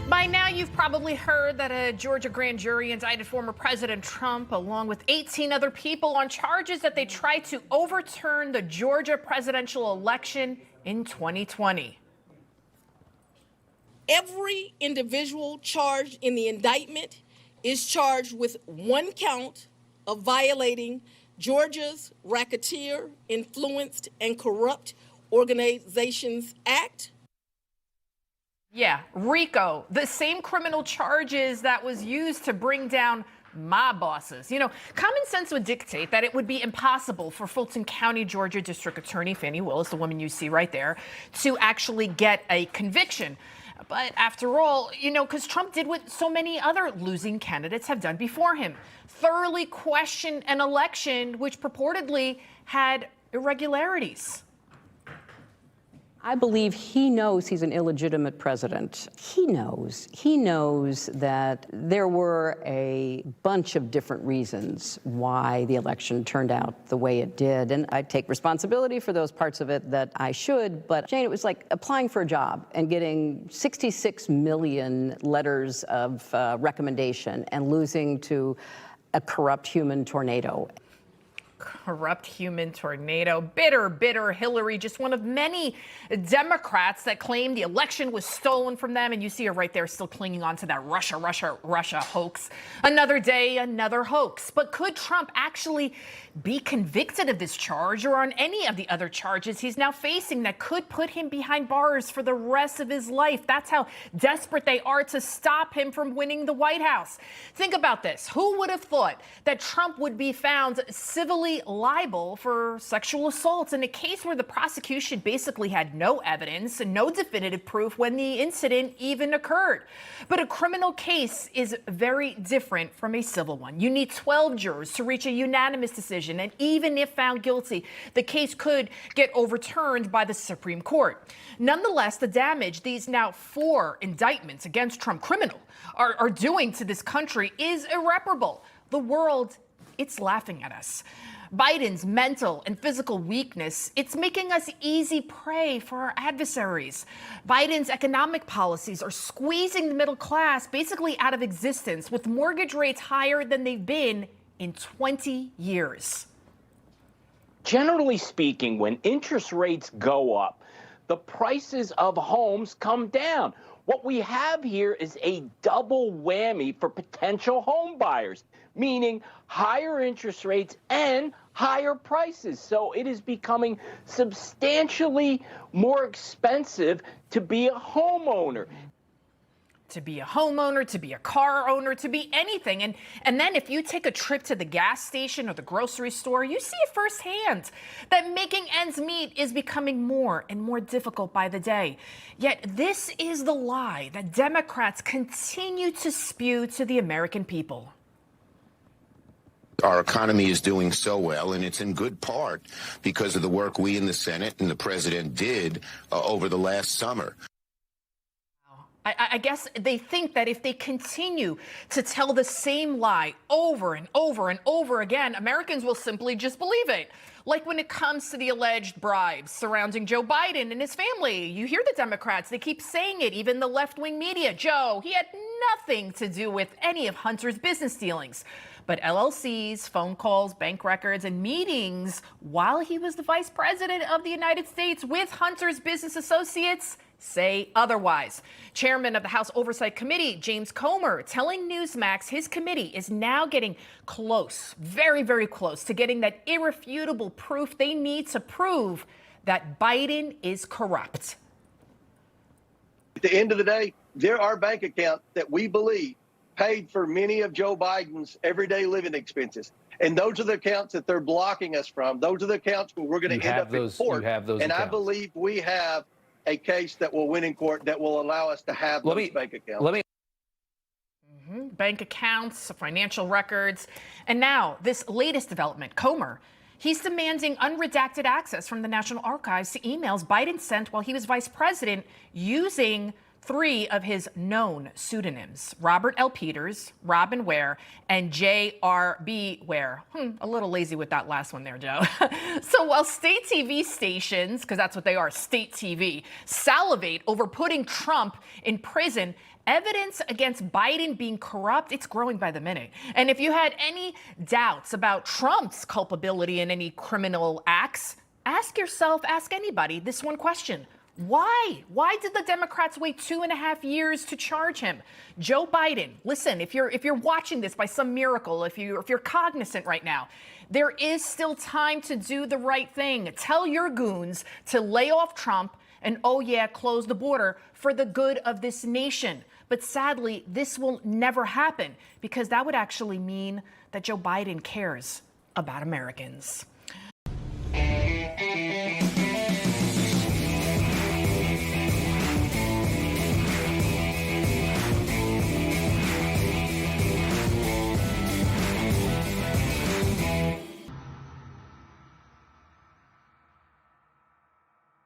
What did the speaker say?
By now, you've probably heard that a Georgia grand jury indicted former President Trump along with 18 other people on charges that they tried to overturn the Georgia presidential election in 2020. Every individual charged in the indictment is charged with one count of violating Georgia's Racketeer, Influenced, and Corrupt Organizations Act. Yeah, RICO, the same criminal charges that was used to bring down my bosses. You know, common sense would dictate that it would be impossible for Fulton County, Georgia District Attorney Fani Willis, the woman you see right there, to actually get a conviction. But after all, you know, because Trump did what so many other losing candidates have done before him, thoroughly question an election which purportedly had irregularities. I believe he knows he's an illegitimate president. He knows that there were a bunch of different reasons why the election turned out the way it did. And I take responsibility for those parts of it that I should. But Jane, it was like applying for a job and getting 66 million letters of recommendation and losing to a corrupt human tornado. Corrupt human tornado. Bitter Hillary, just one of many Democrats that claim the election was stolen from them. And you see her right there still clinging on to that Russia hoax. Another day, another hoax. But could Trump actually be convicted of this charge or on any of the other charges he's now facing that could put him behind bars for the rest of his life? That's how desperate they are to stop him from winning the White House. Think about this. Who would have thought that Trump would be found civilly liable for sexual assault in a case where the prosecution basically had no evidence and no definitive proof when the incident even occurred? But a criminal case is very different from a civil one. You need 12 jurors to reach a unanimous decision. And even if found guilty, the case could get overturned by the Supreme Court. Nonetheless, the damage these now 4 indictments against Trump criminal are doing to this country is irreparable. The world, it's laughing at us. Biden's mental and physical weakness, it's making us easy prey for our adversaries. Biden's economic policies are squeezing the middle class basically out of existence, with mortgage rates higher than they've been in 20 years. Generally speaking, when interest rates go up, the prices of homes come down. What we have here is a double whammy for potential home buyers, meaning higher interest rates and higher prices. So it is becoming substantially more expensive to be a homeowner. To be a homeowner, to be a car owner, to be anything. And then if you take a trip to the gas station or the grocery store, you see it firsthand that making ends meet is becoming more and more difficult by the day. Yet this is the lie that Democrats continue to spew to the American people. Our economy is doing so well, and it's in good part because of the work we in the Senate and the president did over the last summer. I guess they think that if they continue to tell the same lie over and over and over again, Americans will simply just believe it. Like when it comes to the alleged bribes surrounding Joe Biden and his family. You hear the Democrats, they keep saying it, even the left-wing media. Joe, he had nothing to do with any of Hunter's business dealings. But LLCs, phone calls, bank records, and meetings while he was the vice president of the United States with Hunter's business associates say otherwise. Chairman of the House Oversight Committee, James Comer, telling Newsmax his committee is now getting close, very, very close to getting that irrefutable proof they need to prove that Biden is corrupt. At the end of the day, there are bank accounts that we believe paid for many of Joe Biden's everyday living expenses. And those are the accounts that they're blocking us from. Those are the accounts where we're going to end up in court. And I believe we have a case that will win in court that will allow us to have those bank accounts. Bank accounts, financial records. And now this latest development, Comer, he's demanding unredacted access from the National Archives to emails Biden sent while he was vice president using 3 of his known pseudonyms: Robert L. Peters, Robin Ware, and J.R.B. Ware. A little lazy with that last one there, Joe. So while state TV stations, because that's what they are, state TV, salivate over putting Trump in prison, evidence against Biden being corrupt, it's growing by the minute. And if you had any doubts about Trump's culpability in any criminal acts, ask yourself, ask anybody this one question. Why? Why did the Democrats wait 2.5 years to charge him? Joe Biden, listen, if you're watching this by some miracle, if you're cognizant right now, there is still time to do the right thing. Tell your goons to lay off Trump and, oh yeah, close the border for the good of this nation. But sadly, this will never happen because that would actually mean that Joe Biden cares about Americans.